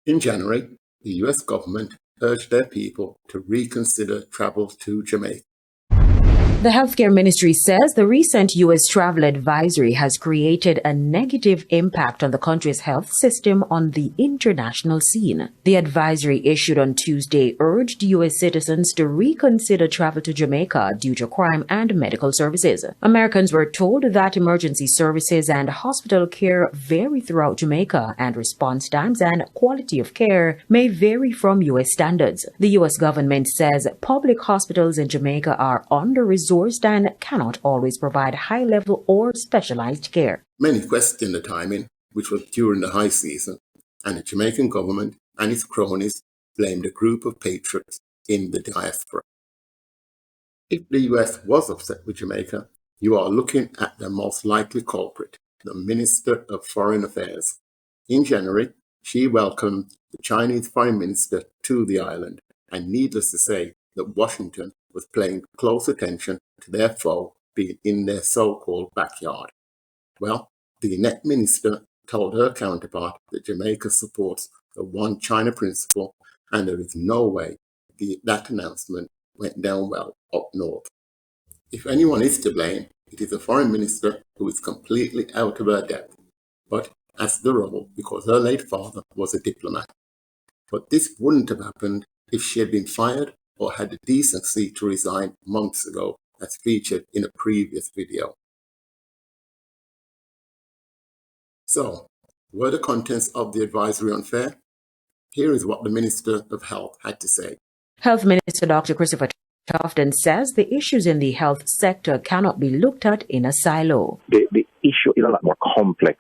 In January, the US government urged their people to reconsider travel to Jamaica. The healthcare ministry says the recent U.S. travel advisory has created a negative impact on the country's health system on the international scene. The advisory issued on Tuesday urged U.S. citizens to reconsider travel to Jamaica due to crime and medical services. Americans were told that emergency services and hospital care vary throughout Jamaica, and response times and quality of care may vary from U.S. standards. The U.S. government says public hospitals in Jamaica are under-resourced and cannot always provide high-level or specialized care. Many question the timing, which was during the high season, and the Jamaican government and its cronies blamed a group of patriots in the diaspora. If the US was upset with Jamaica, you are looking at the most likely culprit, the Minister of Foreign Affairs. In January, she welcomed the Chinese Foreign Minister to the island, and needless to say that Washington was paying close attention to their foe being in their so-called backyard. Well, the inept minister told her counterpart that Jamaica supports the One China principle, and there is no way that announcement went down well up north. If anyone is to blame, it is the foreign minister who is completely out of her depth, but as the role because her late father was a diplomat. But this wouldn't have happened if she had been fired or had the decency to resign months ago, as featured in a previous video. So, were the contents of the advisory unfair? Here is what the Minister of Health had to say. Health Minister Dr. Christopher Tufton says the issues in the health sector cannot be looked at in a silo. The issue is a lot more complex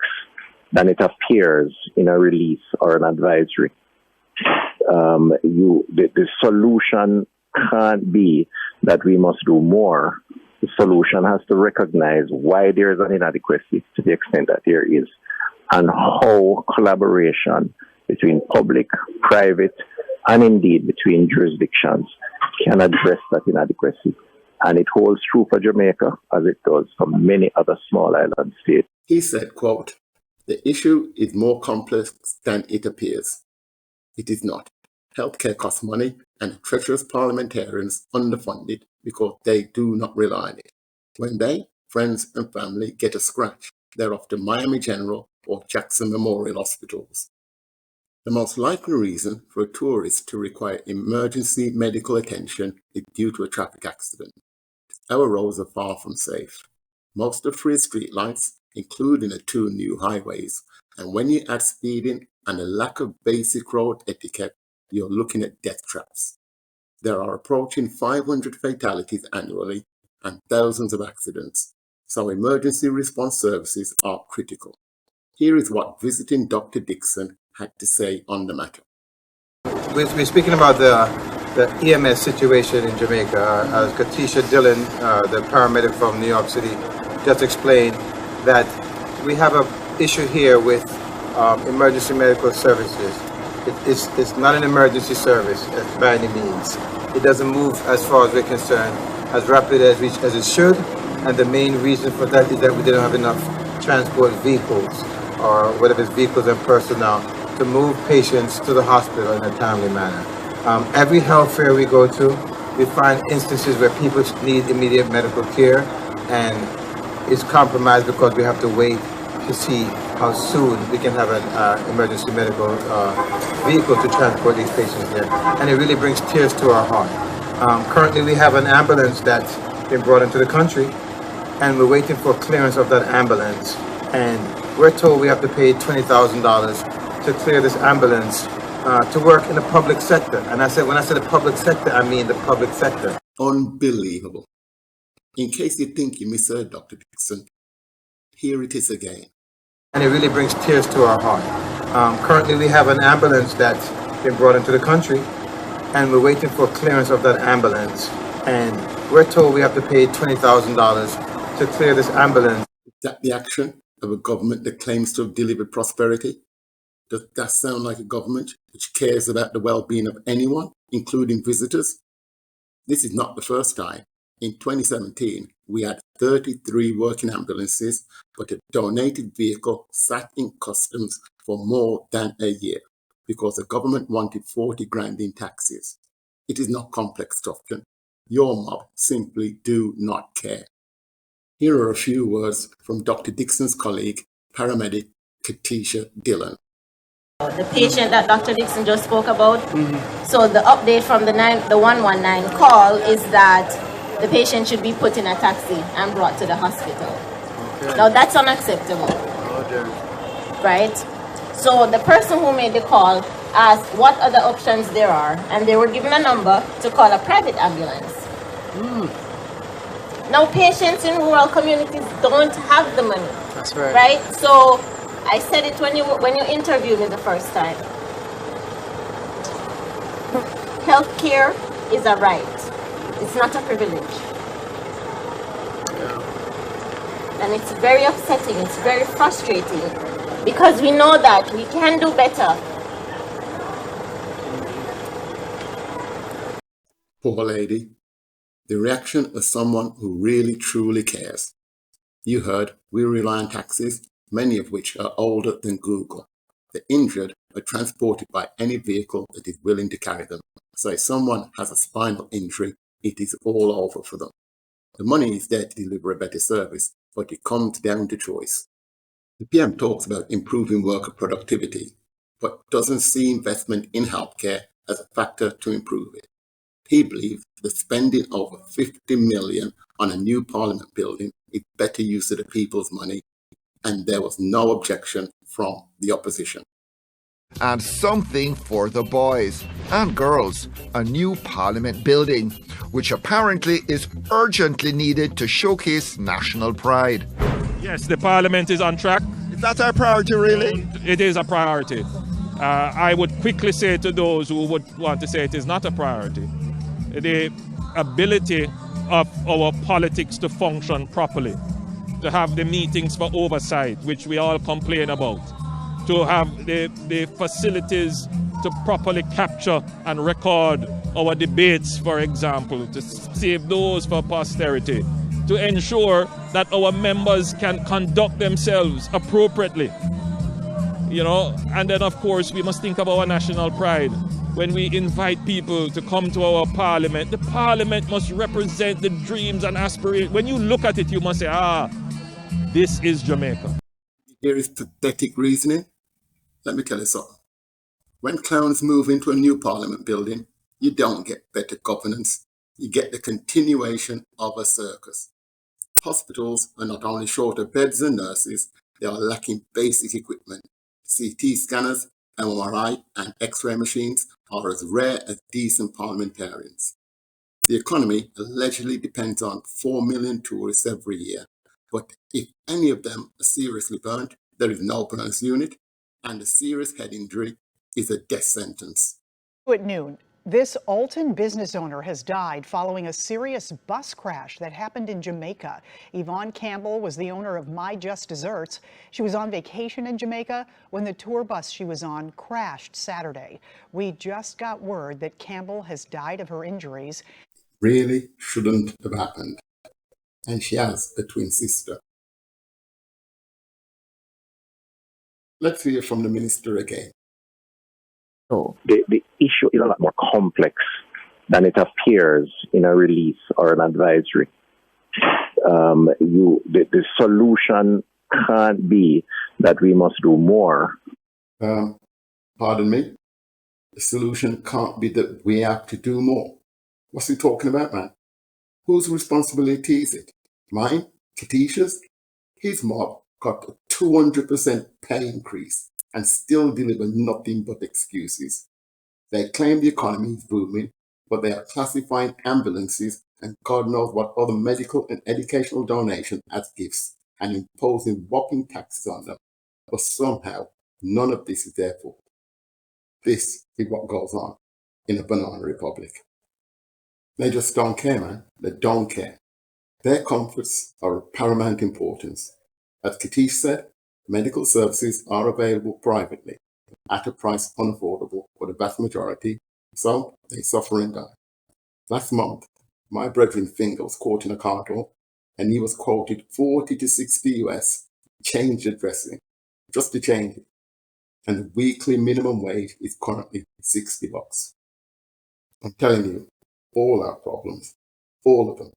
than it appears in a release or an advisory. The solution can't be that we must do more. The solution has to recognize why there is an inadequacy to the extent that there is, and how collaboration between public, private, and indeed between jurisdictions can address that inadequacy. And it holds true for Jamaica as it does for many other small island states. He said, quote, "The issue is more complex than it appears. It is not. Healthcare costs money, and treacherous parliamentarians underfund it because they do not rely on it. When they, friends and family get a scratch, they're off to Miami General or Jackson Memorial Hospitals. The most likely reason for a tourist to require emergency medical attention is due to a traffic accident. Our roads are far from safe. Most are free streetlights, including the 2 new highways, and when you add speeding and a lack of basic road etiquette, you're looking at death traps. There are approaching 500 fatalities annually and thousands of accidents, so emergency response services are critical." Here is what visiting Dr. Dixon had to say on the matter. We're speaking about the EMS situation in Jamaica. As Katisha Dillon, the paramedic from New York City, just explained that we have an issue here with emergency medical services. It's not an emergency service by any means. It doesn't move, as far as we're concerned, as rapid as it should, and the main reason for that is that we didn't have enough transport vehicles, or whatever it's vehicles and personnel, to move patients to the hospital in a timely manner. Every health fair we go to, we find instances where people need immediate medical care, and it's compromised because we have to wait to see how soon we can have an emergency medical vehicle to transport these patients there. And it really brings tears to our heart. Currently we have an ambulance that's been brought into the country, and we're waiting for clearance of that ambulance. And we're told we have to pay $20,000 to clear this ambulance to work in the public sector. And when I said the public sector, I mean the public sector. Unbelievable. In case you think you misheard Dr. Dixon, here it is again. And it really brings tears to our heart. Currently we have an ambulance that's been brought into the country, and we're waiting for clearance of that ambulance. And we're told we have to pay $20,000 to clear this ambulance. Is that the action of a government that claims to have delivered prosperity? Does that sound like a government which cares about the well-being of anyone, including visitors? This is not the first time. In 2017, we had 33 working ambulances, but a donated vehicle sat in customs for more than a year. because the government wanted 40 grand in taxes. It is not complex stuff. Your mob simply do not care. Here are a few words from Dr. Dixon's colleague, paramedic Katisha Dillon. The patient that Dr. Dixon just spoke about. So the update from the 119 call is that the patient should be put in a taxi and brought to the hospital. Okay. Now that's unacceptable. Right? So the person who made the call asked what other options there are, and they were given a number to call a private ambulance. Now patients in rural communities don't have the money. That's right. Right? So I said it when you interviewed me the first time. Healthcare is a right. It's not a privilege. Yeah. And it's very upsetting. It's very frustrating because we know that we can do better. Poor lady. The reaction of someone who really truly cares. You heard we rely on taxis, many of which are older than Google. The injured are transported by any vehicle that is willing to carry them. So if someone has a spinal injury, it is all over for them. The money is there to deliver a better service, but it comes down to choice. The PM talks about improving worker productivity, but doesn't see investment in healthcare as a factor to improve it. He believes that spending over 50 million on a new parliament building is better use of the people's money, and there was no objection from the opposition. And something for the boys and girls, a new parliament building, which apparently is urgently needed to showcase national pride. Yes, the parliament is on track. Is that our priority, really? It is a priority. I would quickly say to those who would want to say it is not a priority, the ability of our politics to function properly, to have the meetings for oversight, which we all complain about, to have the facilities to properly capture and record our debates, for example, to save those for posterity, to ensure that our members can conduct themselves appropriately. You know, and then of course we must think of our national pride. When we invite people to come to our parliament, the parliament must represent the dreams and aspirations. When you look at it, you must say, this is Jamaica. Here is pathetic reasoning. Let me tell you something. When clowns move into a new parliament building, you don't get better governance. You get the continuation of a circus. Hospitals are not only short of beds and nurses, they are lacking basic equipment. CT scanners, MRI and X-ray machines are as rare as decent parliamentarians. The economy allegedly depends on 4 million tourists every year, but if any of them are seriously burnt, there is no ambulance unit, and a serious head injury is a death sentence. At noon, this Alton business owner has died following a serious bus crash that happened in Jamaica. Yvonne Campbell was the owner of My Just Desserts. She was on vacation in Jamaica when the tour bus she was on crashed Saturday. We just got word that Campbell has died of her injuries. Really shouldn't have happened. And she has a twin sister. Let's hear from the minister again. The issue is a lot more complex than it appears in a release or an advisory. The solution can't be that we must do more. Pardon me? The solution can't be that we have to do more. What's he talking about, man? Whose responsibility is it? Mine? Katisha's? His mob got a 200% pay increase and still deliver nothing but excuses. They claim the economy is booming, but they are classifying ambulances and God knows what other medical and educational donations as gifts and imposing whopping taxes on them. But somehow, none of this is their fault. This is what goes on in a banana republic. They just don't care, man. They don't care. Their comforts are of paramount importance. As Katish said, medical services are available privately at a price unaffordable for the vast majority, so they suffer and die. Last month, my brethren's finger was caught in a car door, and he was quoted 40 to 60 US, change the dressing, just to change it. and the weekly minimum wage is currently $60. I'm telling you, all our problems, all of them,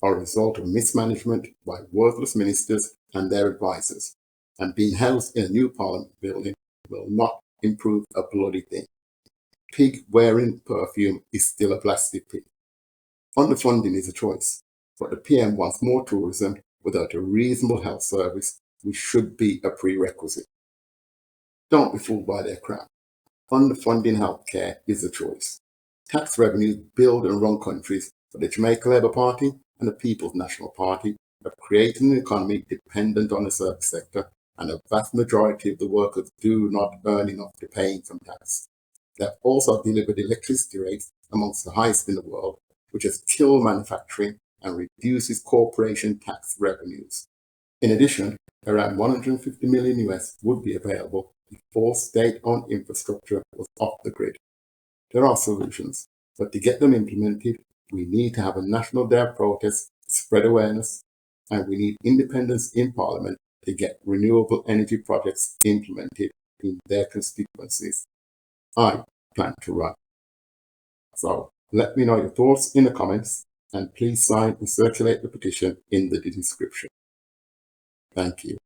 are a result of mismanagement by worthless ministers and their advisors, and being housed in a new parliament building will not improve a bloody thing. Pig wearing perfume is still a plastic pig. Underfunding is a choice, but the PM wants more tourism without a reasonable health service, which should be a prerequisite. Don't be fooled by their crap. Underfunding healthcare is a choice. Tax revenues build and run countries, but the Jamaican Labour Party and the People's National Party have created an economy dependent on the service sector, and a vast majority of the workers do not earn enough to pay income tax. They have also delivered electricity rates amongst the highest in the world, which has killed manufacturing and reduces corporation tax revenues. In addition, around $150 million US would be available if all state-owned infrastructure was off the grid. There are solutions, but to get them implemented, we need to have a national day of protest to spread awareness, and we need independence in Parliament to get renewable energy projects implemented in their constituencies. I plan to run. So let me know your thoughts in the comments, and please sign and circulate the petition in the description. Thank you.